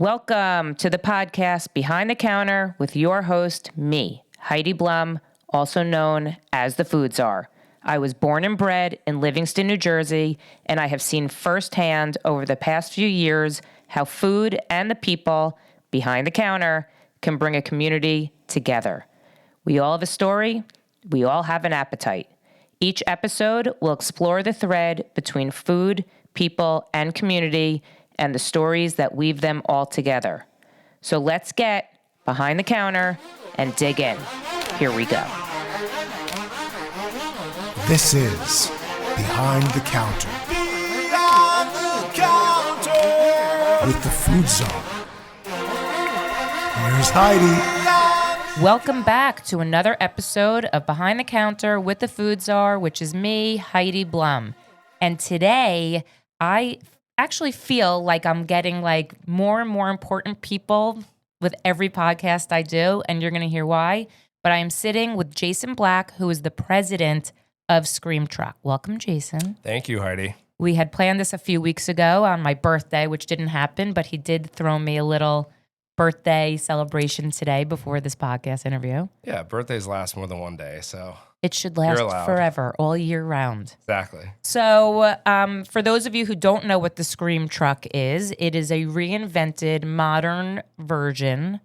Welcome to the podcast Behind the Counter with your host, me, Heidi Blum, also known as the Food Czar. I was born and bred in Livingston, New Jersey, and I have seen firsthand over the past few years how food and the people behind the counter can bring a community together. We all have a story. We all have an appetite. Each episode will explore the thread between food, people, and community and the stories that weave them all together. So let's get behind the counter and dig in. Here we go. This is Behind the Counter. Behind the counter. With the Food Czar. Here's Heidi. Welcome back to another episode of Behind the Counter with the Food Czar, which is me, Heidi Blum. And today, I actually feel like I'm getting more and more important people with every podcast I do, and you're going to hear why. But I am sitting with Jason Black, who is the president of Scream Truck. Welcome, Jason. Thank you, Heidi. We had planned this a few weeks ago on my birthday, which didn't happen, but he did throw me a little birthday celebration today before this podcast interview. Yeah, birthdays last more than one day, so it should last forever, all year round. Exactly. So for those of you who don't know what the Scream Truck is, it is a reinvented, modern version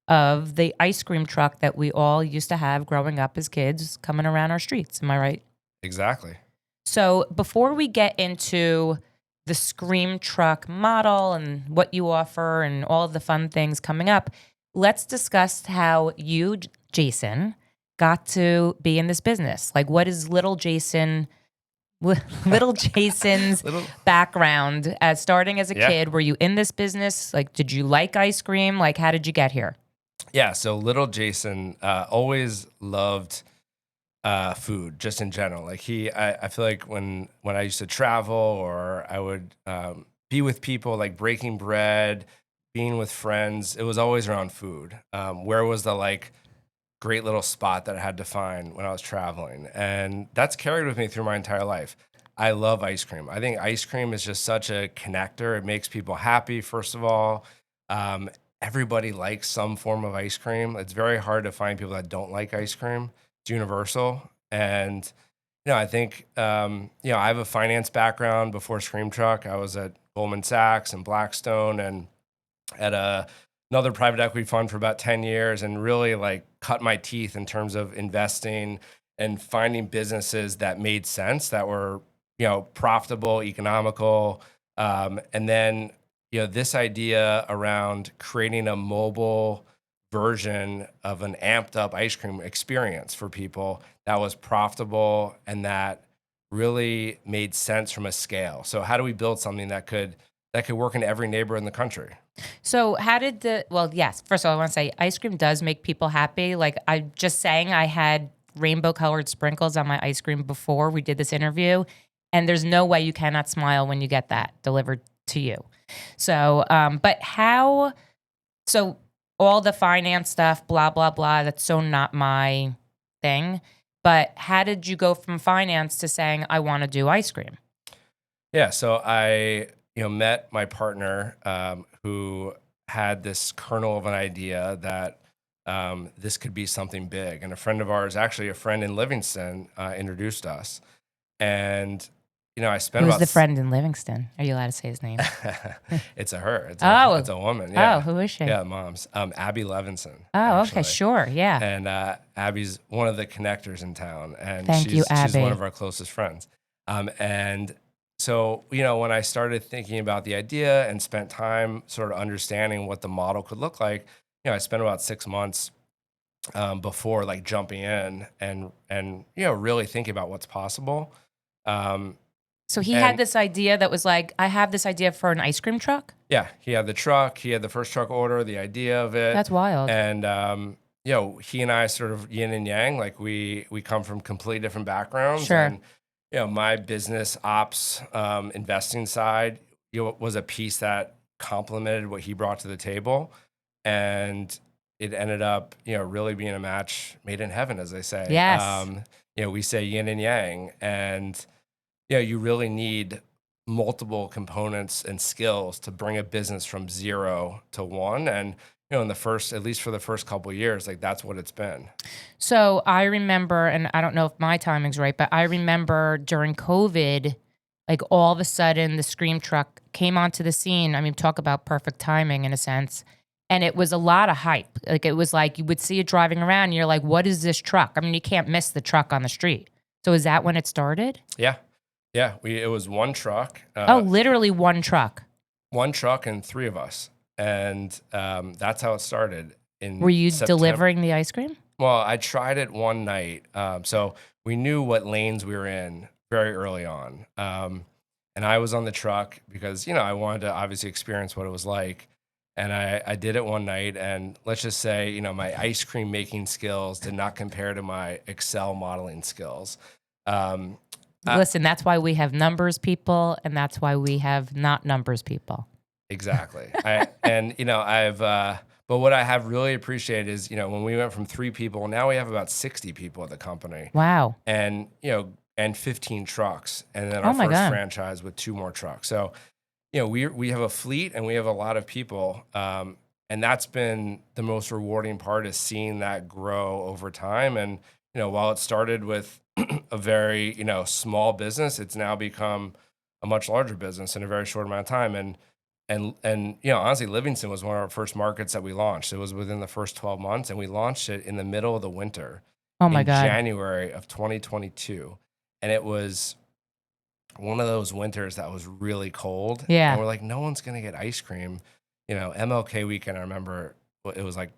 of the ice cream truck that we all used to have growing up as kids coming around our streets. Am I right? Exactly. So before we get into the Scream Truck model and what you offer and all of the fun things coming up, let's discuss how you, Jason, got to be in this business. Like, what is little Jason's background as starting as a kid? Were you in this business? Like, did you like ice cream? Like, how did you get here? Yeah, so little Jason always loved food, just in general. Like I feel like when I used to travel or I would be with people, like breaking bread, being with friends, it was always around food. Where was the great little spot that I had to find when I was traveling? And that's carried with me through my entire life. I love ice cream. I think ice cream is just such a connector. It makes people happy, first of all. Everybody likes some form of ice cream. It's very hard to find people that don't like ice cream. It's universal. And, I think, I have a finance background before Scream Truck. I was at Goldman Sachs and Blackstone and at another private equity fund for about 10 years and really cut my teeth in terms of investing and finding businesses that made sense, that were, profitable, economical. And then, this idea around creating a mobile version of an amped up ice cream experience for people that was profitable and that really made sense from a scale. So how do we build something that could work in every neighborhood in the country? So how did yes, first of all, I want to say ice cream does make people happy. I'm just saying, I had rainbow colored sprinkles on my ice cream before we did this interview, and there's no way you cannot smile when you get that delivered to you. So, so all the finance stuff, blah, blah, blah, that's so not my thing. But how did you go from finance to saying, I want to do ice cream? Yeah, so I met my partner who had this kernel of an idea that this could be something big. And a friend of ours, actually a friend in Livingston, introduced us. And I spent Who's the friend in Livingston? Are you allowed to say his name? It's a her. It's a woman. Yeah. Oh, who is she? Yeah, mom's. Abby Levinson. Oh, actually. okay, sure, yeah. And Abby's one of the connectors in town, and Thank you, Abby. She's one of our closest friends. And so, when I started thinking about the idea and spent time sort of understanding what the model could look like, I spent about 6 months before jumping in and really thinking about what's possible. So he had this idea that was I have this idea for an ice cream truck? Yeah, he had the truck. He had the first truck order, the idea of it. That's wild. And, he and I sort of yin and yang. We come from completely different backgrounds. Sure. And, my business ops investing side was a piece that complemented what he brought to the table. And it ended up, really being a match made in heaven, as they say. Yes. We say yin and yang. And, you really need multiple components and skills to bring a business from 0 to 1. And, at least for the first couple of years, like that's what it's been. So I remember, and I don't know if my timing's right, but I remember during COVID, like all of a sudden the Scream truck came onto the scene. I mean, talk about perfect timing in a sense. And it was a lot of hype. Like it was like you would see it driving around and you're like, what is this truck? I mean, you can't miss the truck on the street. So is that when it started? Yeah. Yeah. It was one truck. Literally one truck. One truck and 3 of us. And that's how it started in Were you September. delivering the ice cream? Well, I tried it one night. So we knew what lanes we were in very early on. And I was on the truck because, I wanted to obviously experience what it was like. And I did it one night. And let's just say, my ice cream making skills did not compare to my Excel modeling skills. Listen, that's why we have numbers people, and that's why we have not numbers people. Exactly. But what I have really appreciated is, when we went from 3 people, now we have about 60 people at the company. Wow. And, and 15 trucks. And then our first franchise with 2 more trucks. So, we have a fleet and we have a lot of people. And that's been the most rewarding part, is seeing that grow over time. And, while it started with a very, small business, it's now become a much larger business in a very short amount of time. And honestly, Livingston was one of our first markets that we launched. It was within the first 12 months, and we launched it in the middle of the winter. Oh my God. January of 2022. And it was one of those winters that was really cold. Yeah. And we're like, no one's going to get ice cream. MLK weekend, I remember it was like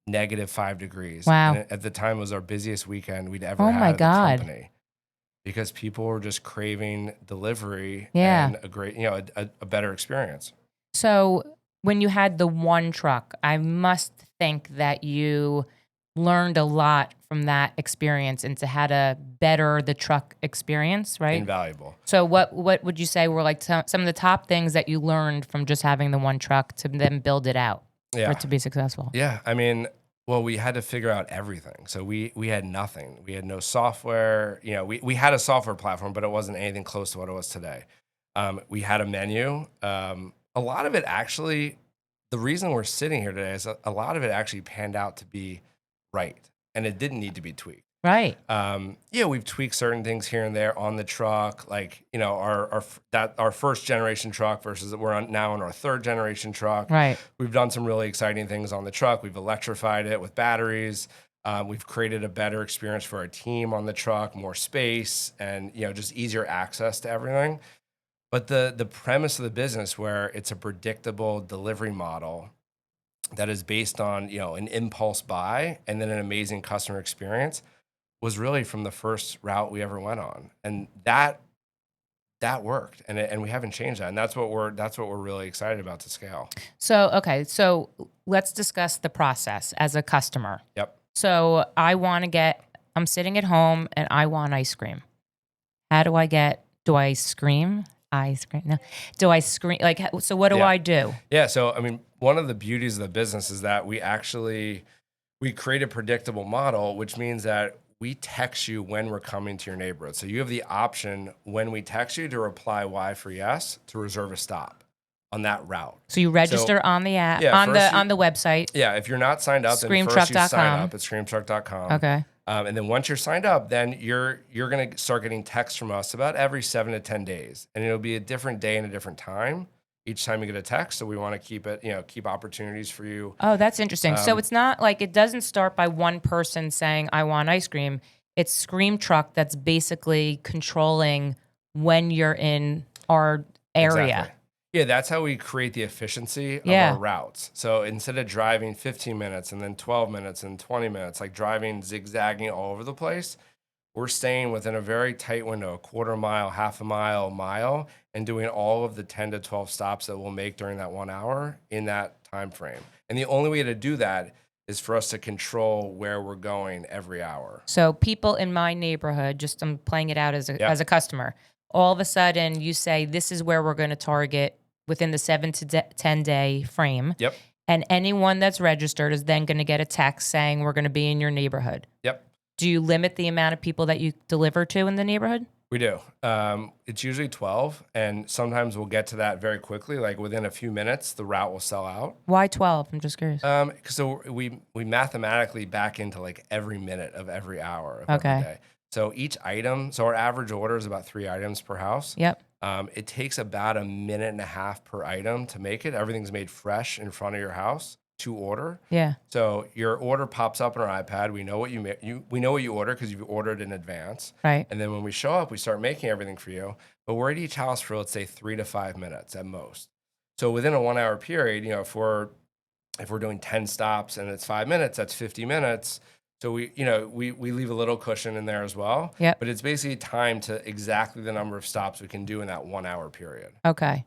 -5 degrees. Wow. And at the time, it was our busiest weekend we'd ever had my at the God. company. Because people were just craving delivery Yeah. and a great, a better experience. So when you had the one truck, I must think that you learned a lot from that experience into how to better the truck experience, right? Invaluable. So what would you say were like some of the top things that you learned from just having the one truck to then build it out for it to be successful? Yeah. I mean, well, we had to figure out everything. So we had nothing. We had no software. We had a software platform, but it wasn't anything close to what it was today. We had a menu. A lot of it actually, the reason we're sitting here today is a lot of it actually panned out to be right, and it didn't need to be tweaked. Right. We've tweaked certain things here and there on the truck, like our first generation truck versus now on our 3rd generation truck. Right. We've done some really exciting things on the truck. We've electrified it with batteries. We've created a better experience for our team on the truck, more space, and just easier access to everything. But the premise of the business, where it's a predictable delivery model that is based on, an impulse buy and then an amazing customer experience, was really from the first route we ever went on. And that worked. And we haven't changed that. And that's what we're really excited about to scale. So, okay. So let's discuss the process as a customer. Yep. So I'm sitting at home and I want ice cream. How do I scream? Ice cream. No. Do I scream? Like, so what do I do? Yeah. So, I mean, one of the beauties of the business is that we create a predictable model, which means that we text you when we're coming to your neighborhood. So you have the option when we text you to reply Y for yes to reserve a stop on that route. So you register on the app, on the website. Yeah. If you're not signed up, then first you sign up at screamtruck.com. Okay. And then once you're signed up, then you're going to start getting texts from us about every 7 to 10 days. And it'll be a different day and a different time each time you get a text. So we want to keep opportunities for you. Oh, that's interesting. So it's not like, it doesn't start by one person saying, I want ice cream. It's Scream Truck that's basically controlling when you're in our area. Exactly. Yeah, that's how we create the efficiency of our routes. So instead of driving 15 minutes and then 12 minutes and 20 minutes, like driving zigzagging all over the place, we're staying within a very tight window, a quarter mile, half a mile, and doing all of the 10 to 12 stops that we'll make during that 1 hour in that time frame. And the only way to do that is for us to control where we're going every hour. So people in my neighborhood, just I'm playing it out as a customer, all of a sudden you say, this is where we're going to target within the 7 to 10 day frame. Yep. And anyone that's registered is then going to get a text saying we're going to be in your neighborhood. Yep. Do you limit the amount of people that you deliver to in the neighborhood? We do. It's usually 12, and sometimes we'll get to that very quickly. Like within a few minutes, the route will sell out. Why 12? I'm just curious. So we mathematically back into like every minute of every hour of every Okay. day. So each item, so our average order is about 3 items per house. Yep. It takes about a minute and a half per item to make it. Everything's made fresh in front of your house to order. Yeah. So your order pops up on our iPad. We know what we know what you order because you've ordered in advance. Right. And then when we show up, we start making everything for you. But we're at each house for, let's say, 3 to 5 minutes at most. So within a 1 hour period, if we're doing 10 stops and it's 5 minutes, that's 50 minutes. So we leave a little cushion in there as well. Yep. But it's basically timed to exactly the number of stops we can do in that 1 hour period. Okay.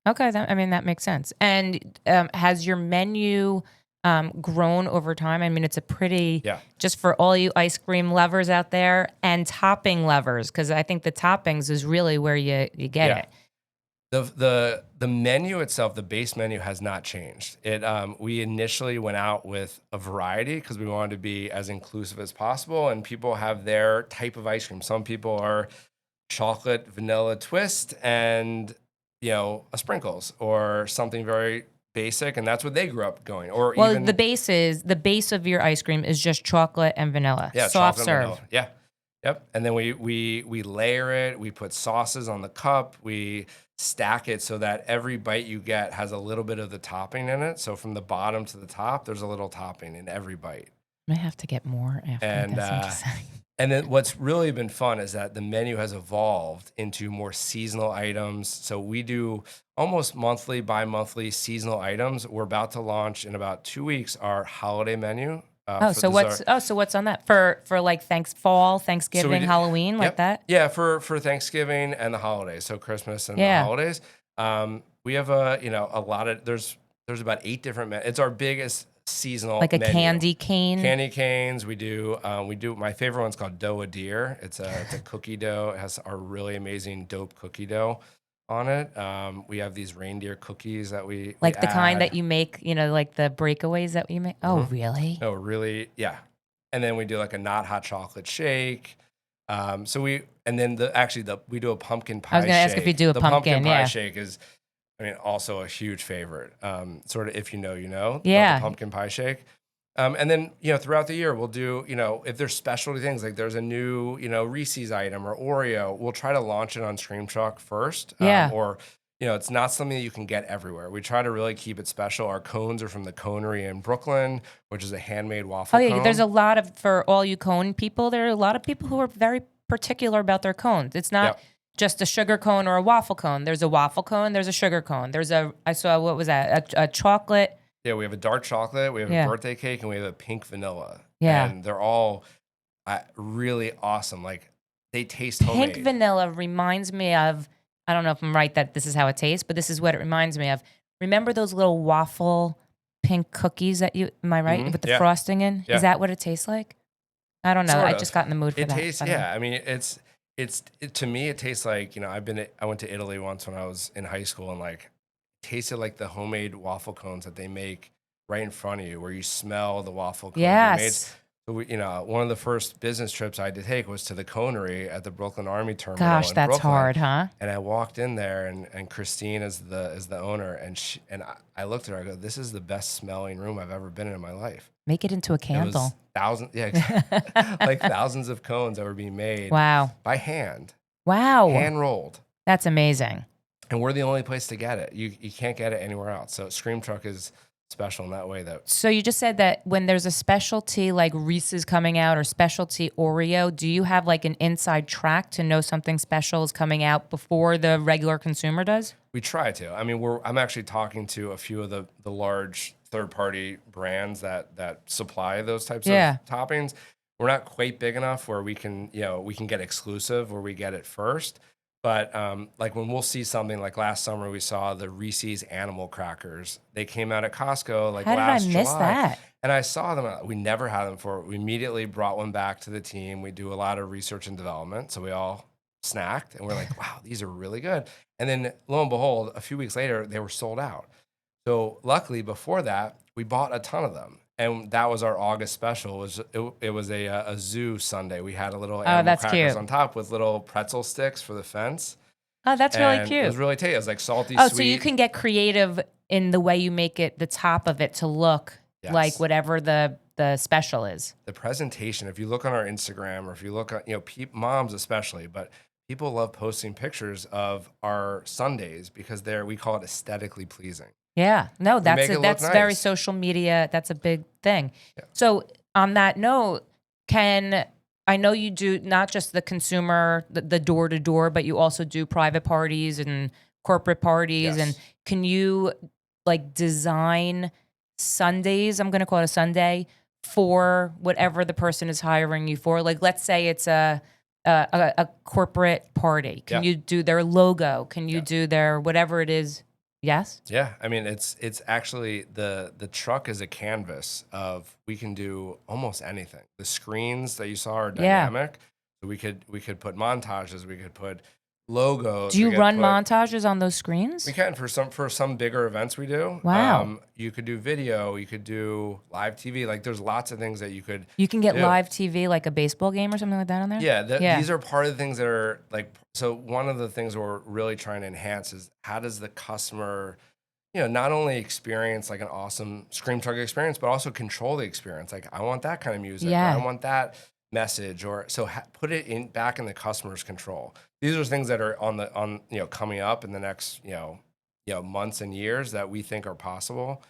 Okay. That makes sense. And has your menu grown over time? I mean, it's a pretty, just for all you ice cream lovers out there and topping lovers, because I think the toppings is really where you get it. The menu itself, the base menu has not changed. We initially went out with a variety because we wanted to be as inclusive as possible, and people have their type of ice cream. Some people are chocolate vanilla twist and a sprinkles or something very basic, and that's what they grew up going. Or even the base of your ice cream is just chocolate and vanilla. Soft chocolate serve. and vanilla. Yeah. Yep. And then we layer it. We put sauces on the cup. We stack it so that every bite you get has a little bit of the topping in it. So from the bottom to the top, there's a little topping in every bite. I have to get more after this. And then what's really been fun is that the menu has evolved into more seasonal items. So we do almost monthly, bi-monthly seasonal items. We're about to launch in about 2 weeks our holiday menu. So what's on that for like fall, Thanksgiving, Halloween, like that? Yeah, for Thanksgiving and the holidays, so Christmas and the holidays. We have a lot of there's about 8 different it's our biggest seasonal like a menu. candy cane. Candy canes. We do my favorite one's called Dough a Deer. It's a cookie dough. It has our really amazing dope cookie dough on it. We have these reindeer cookies that we the kind that you make, like the breakaways that we make. Oh, really? No, really, yeah. And then we do like a not hot chocolate shake. We do a pumpkin pie shake. I was going to ask if you do a pumpkin pie shake is, also a huge favorite. Sort of if you know, Yeah. The pumpkin pie shake. And then, throughout the year, we'll do, if there's specialty things, like there's a new, Reese's item or Oreo, we'll try to launch it on Stream Truck first. Or, it's not something that you can get everywhere. We try to really keep it special. Our cones are from the Conery in Brooklyn, which is a handmade waffle cone. There's a lot of, for all you cone people, there are a lot of people who are very particular about their cones. It's not just a sugar cone or a waffle cone. There's a waffle cone, there's a sugar cone. I saw, what was that? A chocolate. Yeah, we have a dark chocolate, we have a birthday cake, and we have a pink vanilla. Yeah. And they're all really awesome. Like, they taste homemade. Pink vanilla reminds me of, I don't know if I'm right that this is how it tastes, but this is what it reminds me of. Remember those little waffle pink cookies am I right? Mm-hmm. With the frosting in? Yeah. Is that what it tastes like? I don't know. Sort I of. just got in the mood for it that. Tastes, yeah, to me, it tastes like, I went to Italy once when I was in high school, and like, tasted like the homemade waffle cones that they make right in front of you, where you smell the waffle cones. Yes. So one of the first business trips I had to take was to the Conery at the Brooklyn Army Terminal. Gosh, in that's Brooklyn. hard, huh? And I walked in there, and Christine is the owner, and I looked at her. I go, "This is the best smelling room I've ever been in my life." Make it into a candle. It was like thousands of cones that were being made. Wow. By hand. Wow. Hand rolled. That's amazing. And we're the only place to get it. You can't get it anywhere else. So Scream Truck is special in that way. So you just said that when there's a specialty like Reese's coming out or specialty Oreo, do you have like an inside track to know something special is coming out before the regular consumer does? We try to. I'm actually talking to a few of the large third-party brands that supply those types of toppings. We're not quite big enough where we can get exclusive, where we get it first. But like when we'll see something, like last summer we saw the Reese's Animal Crackers. They came out at Costco last July. How did I miss that? And I saw them. We never had them before. We immediately brought one back to the team. We do a lot of research and development. So we all snacked and we're like, wow, these are really good. And then lo and behold, a few weeks later, they were sold out. So luckily before that, we bought a ton of them. And that was our August special. It was a zoo sundae. We had a little Oh, animal that's crackers cute. on top with little pretzel sticks for the fence, Oh, that's really and it was cute. really tasty. It was like salty, Oh, so you sweet. can get creative in the way you make it, the top of it to look like Yes. whatever the special is. The presentation, if you look on our Instagram or if you look at, moms especially, but people love posting pictures of our sundaes because we call it aesthetically pleasing. Yeah. No, We make it look that's very nice. social media. That's a big thing. Yeah. So on that note, I know you do not just the consumer, the door to door, but you also do private parties and corporate parties. And Yes. can you like design Sundays? I'm going to call it a Sunday for whatever the person is hiring you for. Like, let's say it's a corporate party. Can Yeah. you do their logo? Can you do their whatever it is? Yes. Yeah, I mean it's actually the truck is a canvas of we can do almost anything. The screens that you saw are Yeah. dynamic. So we could put montages, we could put logos. Do you we could run put- montages on those screens? We can for some bigger events we do. Wow. You could do video, you could do live TV. Like there's lots of things that you could You can get do. live TV, like a baseball game or something like that on there? Yeah, these are part of the things that are like. So one of the things we're really trying to enhance is how does the customer, not only experience like an awesome Scream Truck experience, but also control the experience. Like I want that kind of music. Yeah. Or I want that message. Or so put it back in the customer's control. These are things that are coming up in the next months and years that we think are possible.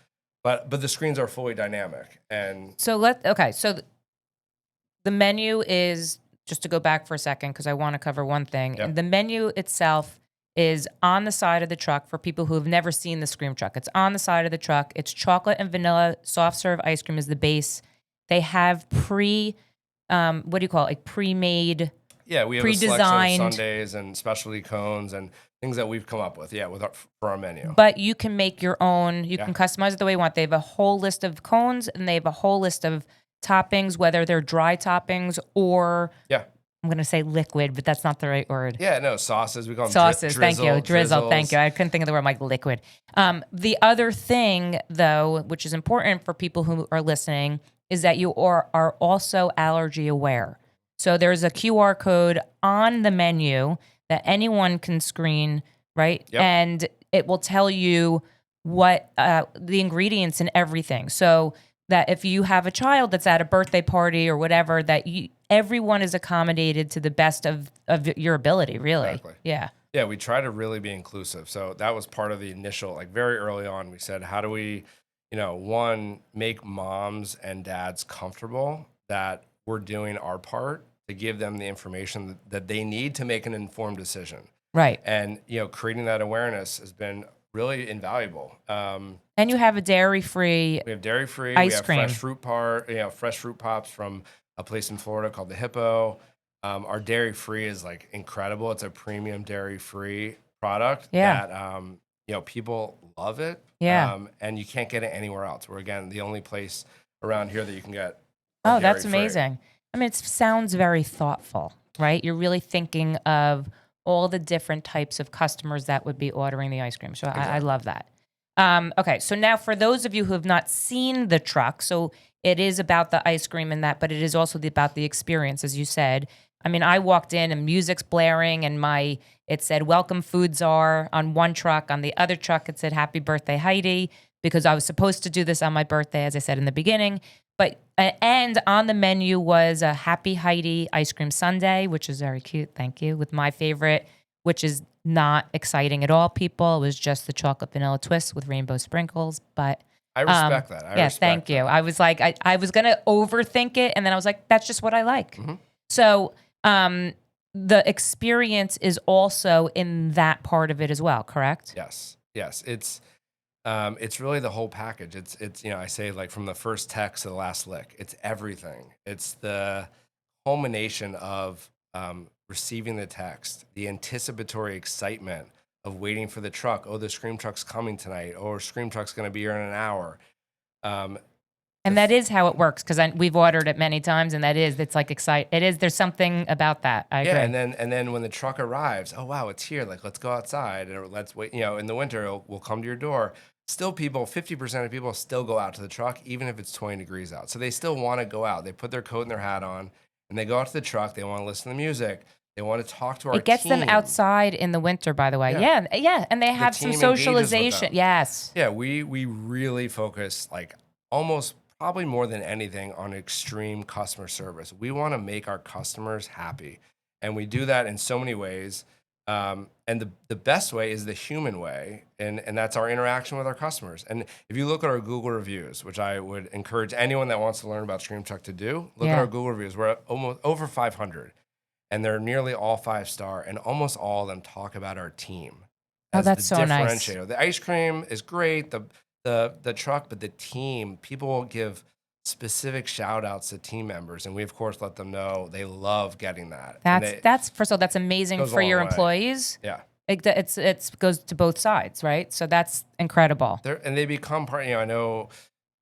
But the screens are fully dynamic and So the menu is, just to go back for a second because I want to cover one thing. Yep. And the menu itself is on the side of the truck for people who have never seen the Scream Truck. It's on the side of the truck. It's chocolate and vanilla. Soft serve ice cream is the base. They have what do you call it? Like pre-made. yeah, we have a selection pre-designed. of sundaes and specialty cones and things that we've come up with. Yeah, for our menu. But you can make your own. You Yeah. can customize it the way you want. They have a whole list of cones and they have a whole list of toppings, whether they're dry toppings or Yeah. I'm going to say liquid, but that's not the right word. Yeah, no, sauces. We call them Sauces, thank you. Drizzle, thank drizzles. you. I couldn't think of the word like liquid. The other thing, though, which is important for people who are listening, is that you are also allergy aware. So there's a QR code on the menu that anyone can screen, right? Yep. And it will tell you what the ingredients and everything. So that if you have a child that's at a birthday party or whatever, that everyone is accommodated to the best of your ability, really. Exactly. Yeah. Yeah, we try to really be inclusive. So that was part of the initial, like very early on, we said, how do we, one, make moms and dads comfortable that we're doing our part to give them the information that they need to make an informed decision. Right. And, creating that awareness has been really invaluable. And you have a dairy-free. We have dairy-free. Ice we have cream. fresh fruit pops from a place in Florida called the Hippo. Our dairy-free is like incredible. It's a premium dairy-free product that people love it. Yeah. And you can't get it anywhere else. We're again the only place around here that you can get. Oh, that's dairy-free. amazing. I mean, it sounds very thoughtful, right? You're really thinking of all the different types of customers that would be ordering the ice cream. So I love that. Okay, so now for those of you who have not seen the truck, so it is about the ice cream and that, but it is also about the experience, as you said. I mean, I walked in and music's blaring and it said, "Welcome Food Czar" on one truck. On the other truck, it said, "Happy Birthday, Heidi," because I was supposed to do this on my birthday, as I said in the beginning. But and on the menu was a Happy Heidi ice cream sundae, which is very cute. Thank you. With my favorite, which is not exciting at all, people. It was just the chocolate vanilla twist with rainbow sprinkles. But I respect that. Thank you. I was like, I was gonna overthink it, and then I was like, that's just what I like. Mm-hmm. So the experience is also in that part of it as well, correct? Yes. It's really the whole package. It's I say like from the first text to the last lick. It's everything. It's the culmination of receiving the text, the anticipatory excitement of waiting for the truck. Oh, the Scream Truck's coming tonight. Or Scream Truck's going to be here in an hour. And that is how it works because we've ordered it many times, and it's like excite. It is. There's something about that. I agree. Yeah, and then when the truck arrives, oh wow, it's here. Like let's go outside or let's wait. In the winter we'll come to your door. still 50% of people still go out to the truck, even if it's 20 degrees out. So they still want to go out. They put their coat and their hat on and they go out to the truck. They want to listen to music. They want to talk to our It gets them team. outside in the winter, by the way. Yeah. Yeah. And they have some team engages with socialization. them. Yes. Yeah, we really focus like almost probably more than anything on extreme customer service. We want to make our customers happy. And we do that in so many ways. And the best way is the human way. And that's our interaction with our customers. And if you look at our Google reviews, which I would encourage anyone that wants to learn about Scream Truck to do, look at our Google reviews. We're at almost over 500. And they're nearly all 5-star. And almost all of them talk about our team. Oh, that's so nice. The ice cream is great, the truck, but the team, people will give specific shout outs to team members. And we, of course, let them know they love getting that. That's first of all, that's amazing for your employees. Yeah. It goes to both sides, right? So that's incredible. And they become part, I know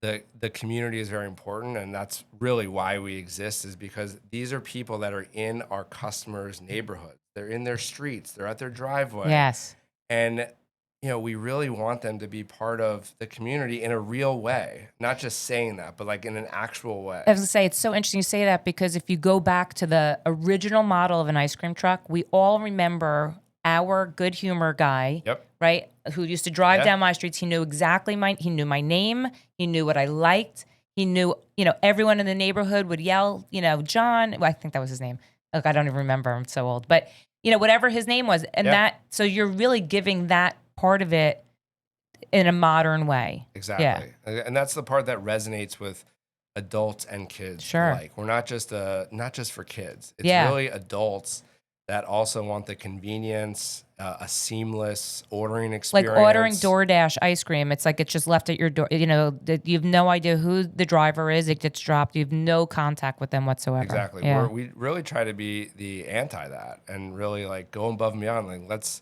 the community is very important. And that's really why we exist, is because these are people that are in our customers' neighborhood. They're in their streets. They're at their driveway. Yes. And, we really want them to be part of the community in a real way, not just saying that, but like in an actual way. I was going to say, it's so interesting you say that, because if you go back to the original model of an ice cream truck, we all remember our good humor guy, right? Who used to drive down my streets. He knew exactly he knew my name. He knew what I liked. He knew, everyone in the neighborhood would yell, John, well, I think that was his name. Look, I don't even remember. I'm so old, but whatever his name was. And so you're really giving that part of it in a modern way. Exactly. Yeah. And that's the part that resonates with adults and kids. Sure. Like, we're not just for kids. It's really adults that also want the convenience, a seamless ordering experience. Like ordering DoorDash ice cream. It's like it's just left at your door. You have no idea who the driver is. It gets dropped. You have no contact with them whatsoever. Exactly. Yeah. We really try to be the anti that and really like go above and beyond. Like, let's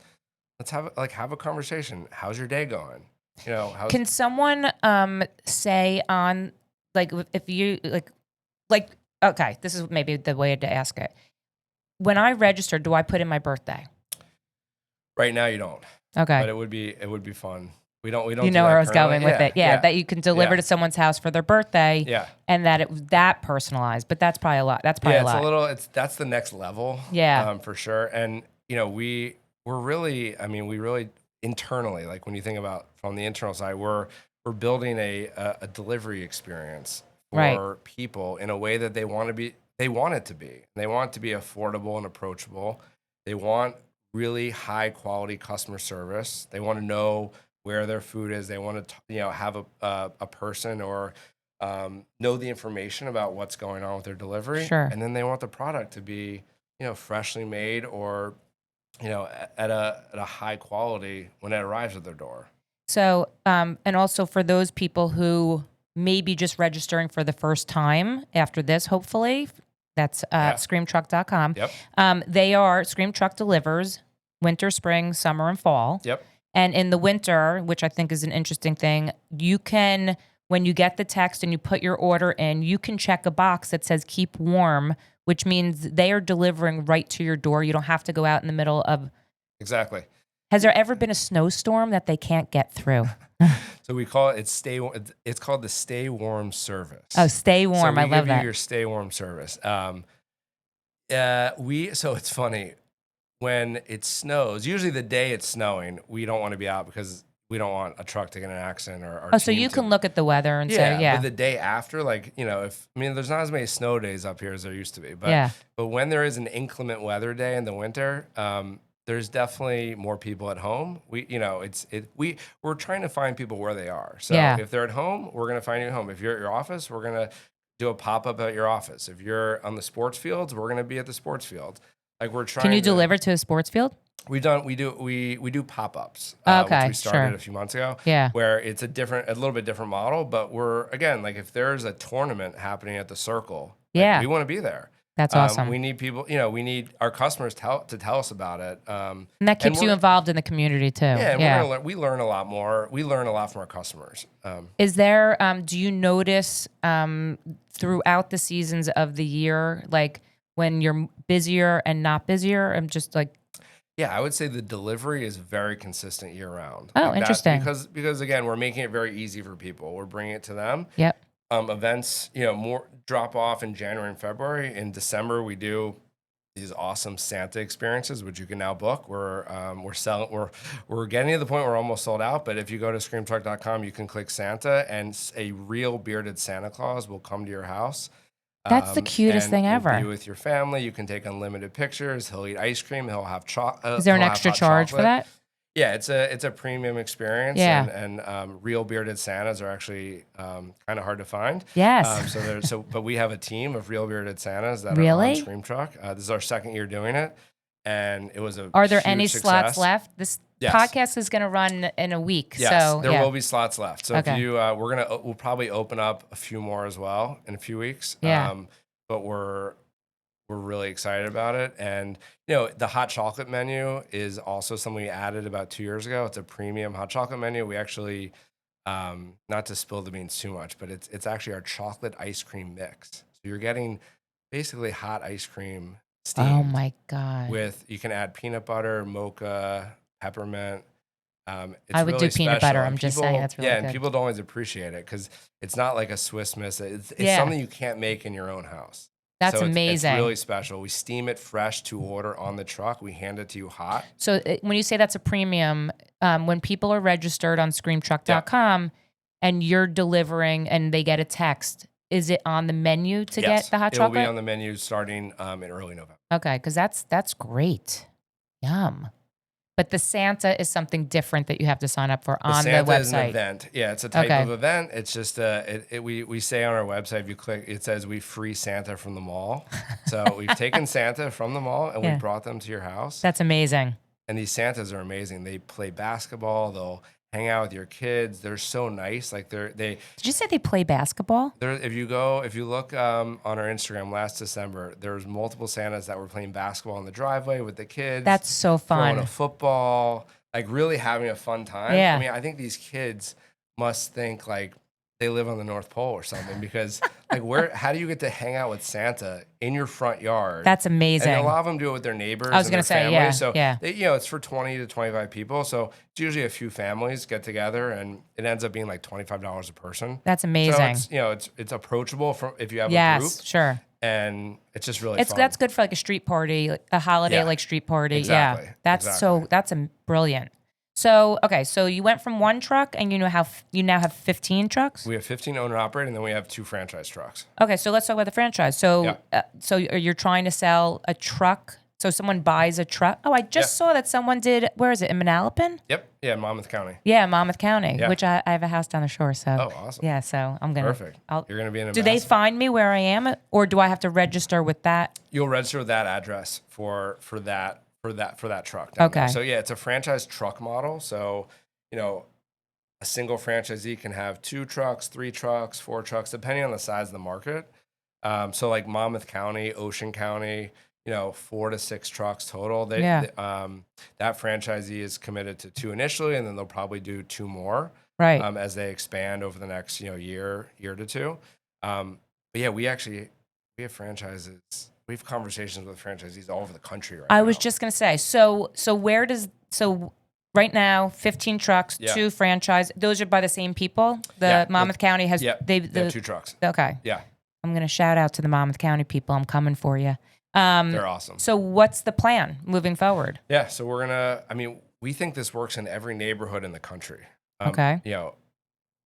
have a conversation. How's your day going? Can someone say on, like, if you like okay, this is maybe the way to ask it. When I register, do I put in my birthday? Right now you don't. Okay. But it would be fun. We don't You know where I was going with it. Yeah, that you can deliver to someone's house for their birthday. Yeah. And that personalized, but that's probably a lot. That's probably a lot. That's the next level. Yeah. For sure. And we're really, we really internally, like when you think about from the internal side, we're building a delivery experience for people in a way that they want it to be. They want it to be affordable and approachable. They want really high quality customer service. They want to know where their food is. They want to, have a person or know the information about what's going on with their delivery. Sure. And then they want the product to be, freshly made or, at a high quality when it arrives at their door. So, and also for those people who may be just registering for the first time after this, hopefully, that's screamtruck.com. Yep. They are Scream Truck delivers winter, spring, summer, and fall. Yep. And in the winter, which I think is an interesting thing, you can, when you get the text and you put your order in, you can check a box that says keep warm, which means they are delivering right to your door. You don't have to go out in the middle of. Exactly. Has there ever been a snowstorm that they can't get through? So we call it it's called the Stay Warm service. Oh, Stay Warm. So I love that. We give you your Stay Warm service. So it's funny. When it snows, usually the day it's snowing, we don't want to be out because we don't want a truck to get in an accident or so you can look at the weather and say, But the day after, like, there's not as many snow days up here as there used to be. But when there is an inclement weather day in the winter, there's definitely more people at home. We're trying to find people where they are. So if they're at home, we're going to find you at home. If you're at your office, we're going to do a pop-up at your office. If you're on the sports fields, we're going to be at the sports field. Like, we're trying. Can you deliver to a sports field? We do pop-ups. Okay, which we started a few months ago. Yeah. Where it's a little bit different model, but we're, again, like, if there's a tournament happening at the Circle, we want to be there. That's awesome. We need people, we need our customers to tell us about it. And that keeps you involved in the community too. Yeah. We learn a lot more. We learn a lot from our customers. Is there, do you notice throughout the seasons of the year, like when you're busier and not busier? I'm just like. Yeah, I would say the delivery is very consistent year round. Oh, Like that interesting. because again, we're making it very easy for people. We're bringing it to them. Yep. Events, more drop off in January and February. In December, we do these awesome Santa experiences, which you can now book. We're selling. We're getting to the point where we're almost sold out. But if you go to screamtruck.com, you can click Santa, and a real bearded Santa Claus will come to your house. That's the cutest And thing will be ever. with your family. You can take unlimited pictures. He'll eat ice cream. He'll have Is there an he'll have extra hot charge for chocolate. that? Yeah, it's a premium experience, Yeah. and real bearded Santas are actually kind of hard to find. Yes. But we have a team of real bearded Santas that are on Really? Scream Truck. This is our second year doing it, and it was a Are there huge any slots success. left? This Yes. podcast is going to run in a week. Yes, So there yeah. will be slots left. So Okay. if you, we'll probably open up a few more as well in a few weeks. Yeah. But we're really excited about it. And, the hot chocolate menu is also something we added about 2 years ago. It's a premium hot chocolate menu. We actually, not to spill the beans too much, but it's actually our chocolate ice cream mix. So you're getting basically hot ice cream steamed. Oh my God. You can add peanut butter, mocha, peppermint. It's I would really do peanut special, butter. and I'm just saying people- that's really yeah, good. and people don't always appreciate it because it's not like a Swiss Miss. It's Yeah. something you can't make in your own house. That's So amazing. It's really special. We steam it fresh to order on the truck. We hand it to you hot. So when you say that's a premium, when people are registered on screamtruck.com and you're delivering and they get a text, is it on the menu to Yes, get the hot it will chocolate? be on the menu starting in early November. Okay, because that's great. Yum. But the Santa is something different that you have to sign up for on the Santa is an website. event. Yeah, it's a type Okay. of event. It's just we say on our website, if you click, it says we free Santa from the mall. So we've taken Santa from the mall and Yeah. we brought them to your house. That's amazing. And these Santas are amazing. They play basketball. They'll hang out with your kids. They're so nice. Like they Did you say they play basketball? if you look on our Instagram last December, there was multiple Santas that were playing basketball in the driveway with the kids. That's so throwing fun. a football, like really having a fun time. Yeah. I mean, I think these kids must think like they live on the North Pole or something because like how do you get to hang out with Santa in your front yard? That's amazing. And a lot of them do it with their neighbors. I was and gonna their say, family. yeah, So yeah. it's for 20 to 25 people. So it's usually a few families get together, and it ends up being like $25 a person. That's amazing. So it's approachable if you have a Yes, group, sure. and it's just really fun. That's good for like a street party, like a holiday Yeah. like street party. Exactly, Yeah, that's exactly. that's brilliant. So okay, so you went from one truck and you now have 15 trucks. We have 15 owner operated, and then we have 2 franchise trucks. Okay, so let's talk about the franchise. So Yeah. so you're trying to sell a truck. So someone buys a truck. Oh, I just saw that someone did. Where is it? In Manalapan? Yep. Yeah, Monmouth County. Yeah, Monmouth County, Yeah. which I have a house down the shore. So Oh, awesome. yeah, so I'm gonna Perfect. You're gonna be in a Do they mess. find me where I am, or do I have to register with that? You'll register with that address for that truck. down there. Okay. So yeah, it's a franchise truck model. So a single franchisee can have 2 trucks, 3 trucks, 4 trucks, depending on the size of the market. So like Monmouth County, Ocean County, 4 to 6 trucks total. That franchisee is committed to 2 initially, and then they'll probably do 2 more Right. as they expand over the next year to 2. But yeah, we have franchises. We have conversations with franchisees all over the country right now. I was just gonna say. So right now, 15 trucks, Yeah. 2 franchise. Those are by the same people. The Yeah. Monmouth County has. Yep. They have 2 trucks. Okay. Yeah, I'm gonna shout out to the Monmouth County people. I'm coming for you. they're awesome. So what's the plan moving forward? Yeah, so we think this works in every neighborhood in the country. Okay.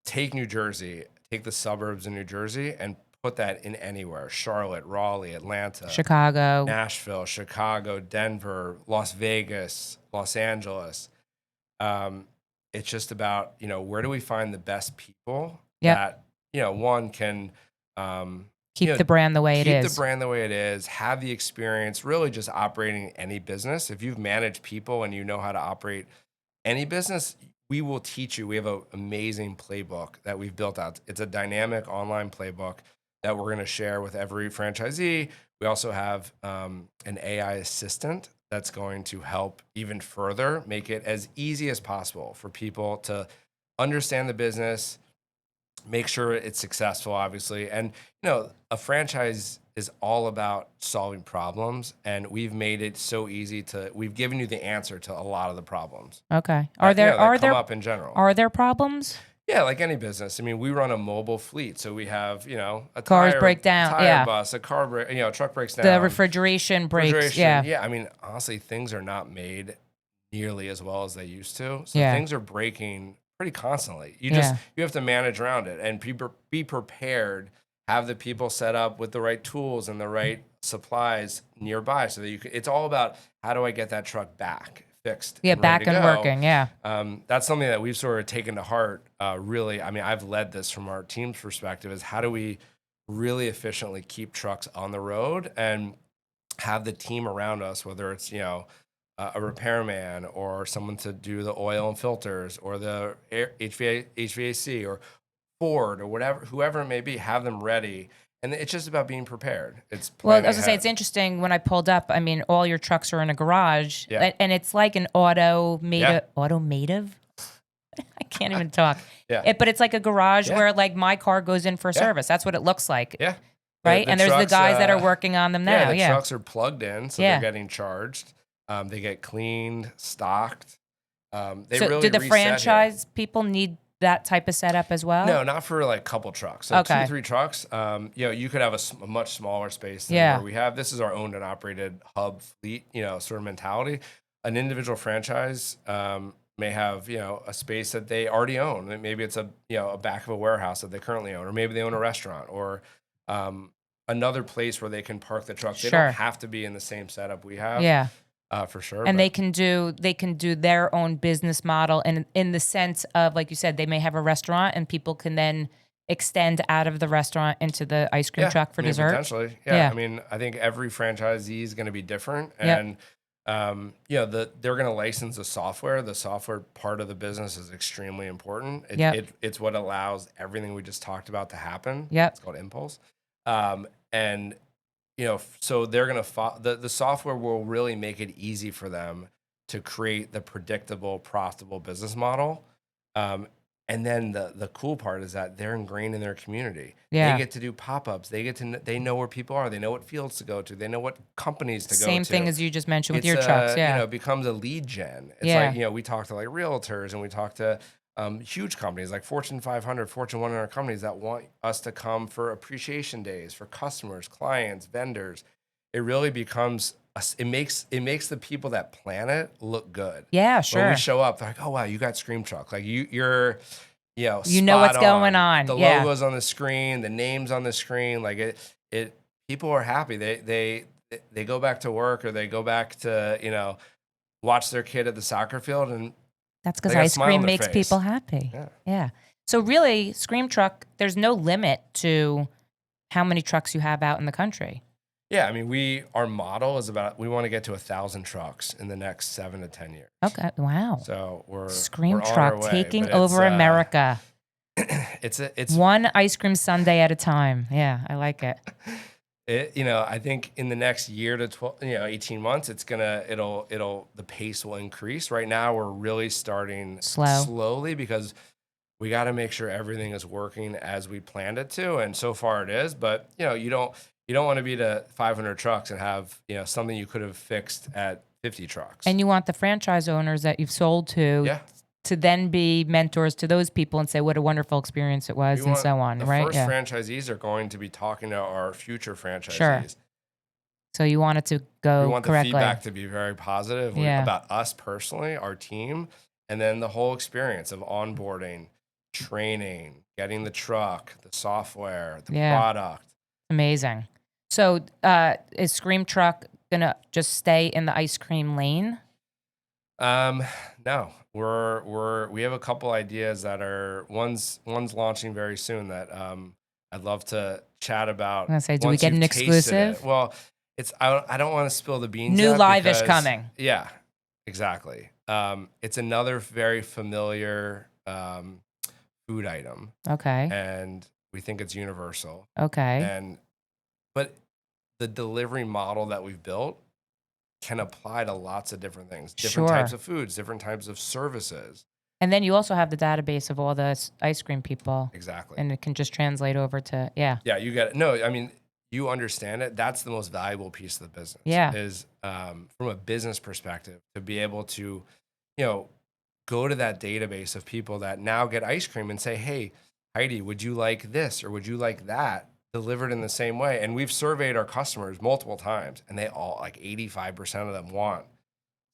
Take New Jersey, take the suburbs in New Jersey, and put that in anywhere. Charlotte, Raleigh, Atlanta, Chicago. Nashville, Chicago, Denver, Las Vegas, Los Angeles. It's just about, where do we find the best people Yep. that, one can Keep the brand the way it keep is. the brand the way it is, have the experience, really just operating any business. If you've managed people and you know how to operate any business, we will teach you. We have an amazing playbook that we've built out. It's a dynamic online playbook that we're going to share with every franchisee. We also have an AI assistant that's going to help even further make it as easy as possible for people to understand the business, make sure it's successful, obviously. And, a franchise is all about solving problems. And we've made it so easy we've given you the answer to a lot of the problems. Okay. That come up in general. Are there problems? Yeah, like any business. I mean, we run a mobile fleet, so we have, a Cars break down, tire yeah. bus, a car break, a truck breaks down. The refrigeration breaks, yeah. Yeah, I mean, honestly, things are not made nearly as well as they used to. So Yeah. things are breaking pretty constantly. You have to manage around it and be prepared, have the people set up with the right tools and the right supplies nearby so that it's all about how do I get that truck back fixed. Yeah, and ready back and to go. working, yeah. That's something that we've sort of taken to heart, really. I mean, I've led this from our team's perspective is how do we really efficiently keep trucks on the road and have the team around us, whether it's, a repairman or someone to do the oil and filters or the HVAC or Ford or whoever it may be, have them ready. And it's just about being prepared. It's Well, I planning was gonna say, ahead. it's interesting when I pulled up. I mean, all your trucks are in a garage, Yeah. and it's like an automative. I can't even talk. Yeah. But it's like a garage Yeah. where like my car goes in for service. That's what it looks like. Yeah. Right. And there's the trucks, guys that are working on them now. the Yeah. trucks are plugged in, so Yeah. they're getting charged. They get cleaned, stocked. They So really do the reset here. franchise people need that type of setup as well? No, not for like couple trucks. So Okay. 2-3 trucks. You could have a much smaller space than Yeah. where we have. This is our owned and operated hub fleet, sort of mentality. An individual franchise may have, a space that they already own. Maybe it's a back of a warehouse that they currently own, or maybe they own a restaurant or another place where they can park the truck. They Sure. don't have to be in the same setup we have. Yeah. For sure. And but- they can do their own business model, and in the sense of, like you said, they may have a restaurant and people can then extend out of the restaurant into the ice cream truck for dessert. Potentially. Yeah. I mean, I think every franchisee is going to be different, Yep. and they're going to license the software. The software part of the business is extremely important. It's what allows everything we just talked about to happen. Yep. It's called Impulse, and so they're going to the software will really make it easy for them to create the predictable, profitable business model. And then the cool part is that they're ingrained in their community. Yeah. They get to do pop-ups. They know where people are. They know what fields to go to. They know what companies to go to. Same thing as you just mentioned with your trucks. Yeah. It becomes a lead gen. It's Yeah. like, we talk to like realtors and we talk to huge companies like Fortune 500, Fortune 100 companies that want us to come for appreciation days for customers, clients, vendors. It really becomes it makes the people that plan it look good. Yeah, When sure. we show up, they're like, "Oh wow, you got Scream Truck." Like you're You know spot what's going on. The Yeah. logo's on the screen, the name's on the screen. Like it people are happy. They go back to work or they go back to, watch their kid at the soccer field and That's because They got a ice smile on cream their makes face. people happy. Yeah. Yeah. So really, Scream Truck, there's no limit to how many trucks you have out in the country. Yeah, I mean, our model is we want to get to 1,000 trucks in the next 7 to 10 years. Okay. Wow. So Scream we're on our Truck way, taking but it's, over America. It's One ice cream sundae at a time. Yeah, I like it. I think in the next year to 18 months, the pace will increase. Right now, we're really starting slowly because we got to make sure everything is working as we planned it to, and so far it is. But you don't want to be to 500 trucks and have something you could have fixed at 50 trucks. And you want the franchise owners that you've sold to to then be mentors to those people and say what a wonderful experience it was and so on, right? The first franchisees are going to be talking to our future franchisees. Sure. So you want it to go We want correctly. the feedback to be very positive about us personally, our team, and then the whole experience of onboarding, training, getting the truck, the software, the product. Amazing. So is Scream Truck gonna just stay in the ice cream lane? No, we have a couple ideas that are one's launching very soon that I'd love to chat about. I'm gonna say, do we once get an you've tasted exclusive? it. Well, I don't want to spill the beans. New yet live-ish because- coming. Yeah, exactly. It's another very familiar food item, Okay. and we think it's universal. Okay. But the delivery model that we've built can apply to lots of different things, different Sure. types of foods, different types of services. And then you also have the database of all the ice cream people. Exactly. And it can just translate over to, yeah. Yeah, you get it. No, I mean, you understand it. That's the most valuable piece of the business. Yeah. Is from a business perspective to be able to, you know, go to that database of people that now get ice cream and say, hey, Heidi, would you like this or would you like that delivered in the same way? And we've surveyed our customers multiple times, and they all, like 85% of them, want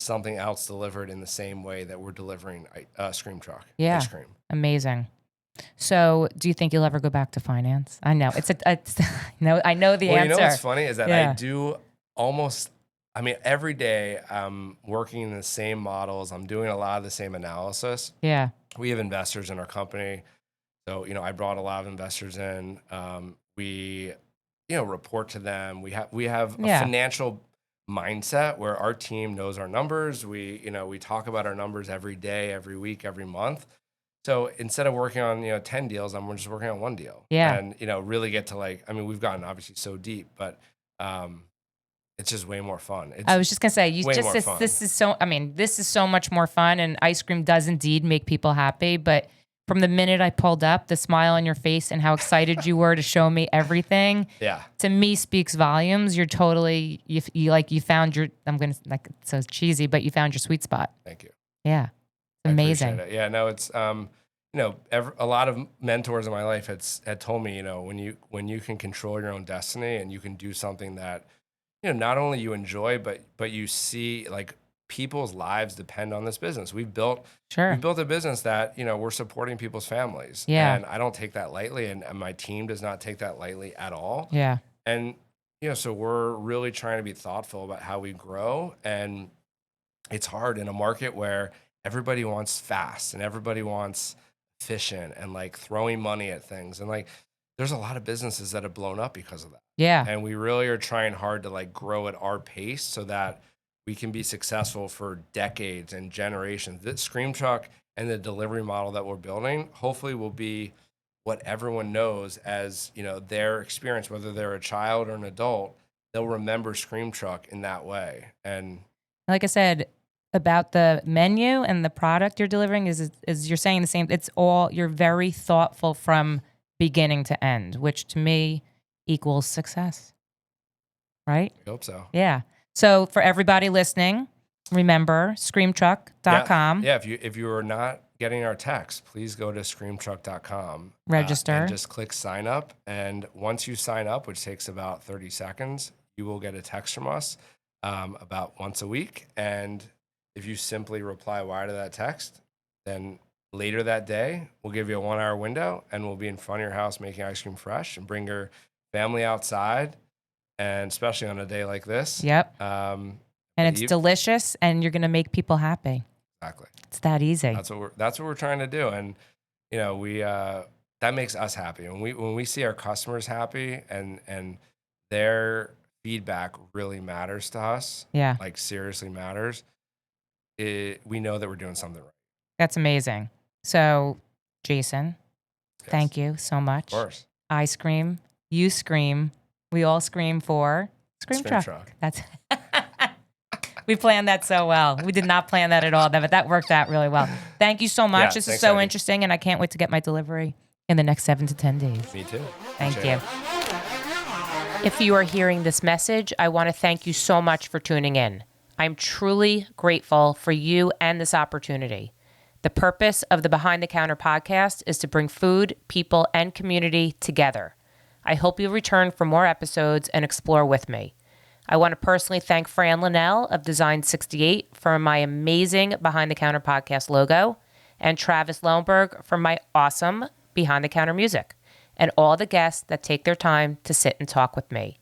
something else delivered in the same way that we're delivering Scream Truck ice cream. Amazing. So, do you think you'll ever go back to finance? I know no, I know the Well, answer. you know what's funny is that I do almost. I mean, every day I'm working in the same models. I'm doing a lot of the same analysis. Yeah. We have investors in our company, so I brought a lot of investors in. We, report to them. We have a financial mindset where our team knows our numbers. We talk about our numbers every day, every week, every month. So instead of working on 10 deals, I'm just working on one deal. Yeah. And really get to we've gotten obviously so deep, but it's just way more fun. I was just gonna say, fun. this is so much more fun, and ice cream does indeed make people happy. But from the minute I pulled up, the smile on your face and how excited you were to show me everything, to me speaks volumes. You're totally you found your, I'm gonna, like, it's so cheesy, but you found your sweet spot. Thank you. Yeah, it's amazing. I appreciate it. Yeah, no, it's a lot of mentors in my life had told me, when you can control your own destiny and you can do something that not only you enjoy, but you see, like, people's lives depend on this business. We've built a business that, we're supporting people's families. Yeah. And I don't take that lightly. And my team does not take that lightly at all. Yeah. And, so we're really trying to be thoughtful about how we grow. And it's hard in a market where everybody wants fast and everybody wants efficient and like throwing money at things. And there's a lot of businesses that have blown up because of that. Yeah. And we really are trying hard to grow at our pace so that we can be successful for decades and generations. This Scream Truck and the delivery model that we're building hopefully will be what everyone knows as, their experience, whether they're a child or an adult, they'll remember Scream Truck in that way. And like I said, about the menu and the product you're delivering is you're saying the same. It's all, you're very thoughtful from beginning to end, which to me equals success. Right? I hope so. Yeah. So for everybody listening, remember screamtruck.com. Yeah. If you are not getting our text, please go to screamtruck.com. Register. And just click sign up. And once you sign up, which takes about 30 seconds, you will get a text from us about once a week. And if you simply reply "why" to that text, then later that day, we'll give you a 1 hour window and we'll be in front of your house making ice cream fresh and bring your family outside. And especially on a day like this. Yep. And it's delicious and you're going to make people happy. Exactly. It's that easy. That's what we're trying to do. And, we, that makes us happy. When we see our customers happy and their feedback really matters to us. Yeah. Like seriously matters. We know that we're doing something right. That's amazing. So, Jason, thank you so much. Of course. I scream, you scream, we all scream for Scream Truck. That's we planned that so well. We did not plan that at all, but that worked out really well. Thank you so much. This is so interesting, and I can't wait to get my delivery in the next 7 to 10 days. Me too. Thank you. If you are hearing this message, I want to thank you so much for tuning in. I'm truly grateful for you and this opportunity. The purpose of the Behind the Counter podcast is to bring food, people, and community together. I hope you'll return for more episodes and explore with me. I want to personally thank Fran Linnell of Design 68 for my amazing Behind the Counter podcast logo, and Travis Lohenberg for my awesome Behind the Counter music, and all the guests that take their time to sit and talk with me.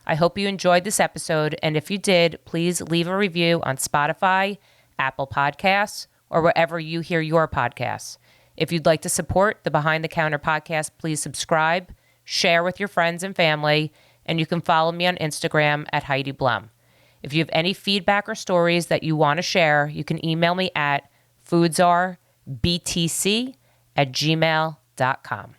I hope you enjoyed this episode, and if you did, please leave a review on Spotify, Apple Podcasts, or wherever you hear your podcasts. If you'd like to support the Behind the Counter podcast, please subscribe, share with your friends and family, and you can follow me on Instagram at Heidi Blum. If you have any feedback or stories that you want to share, you can email me at foodsarbtc@gmail.com.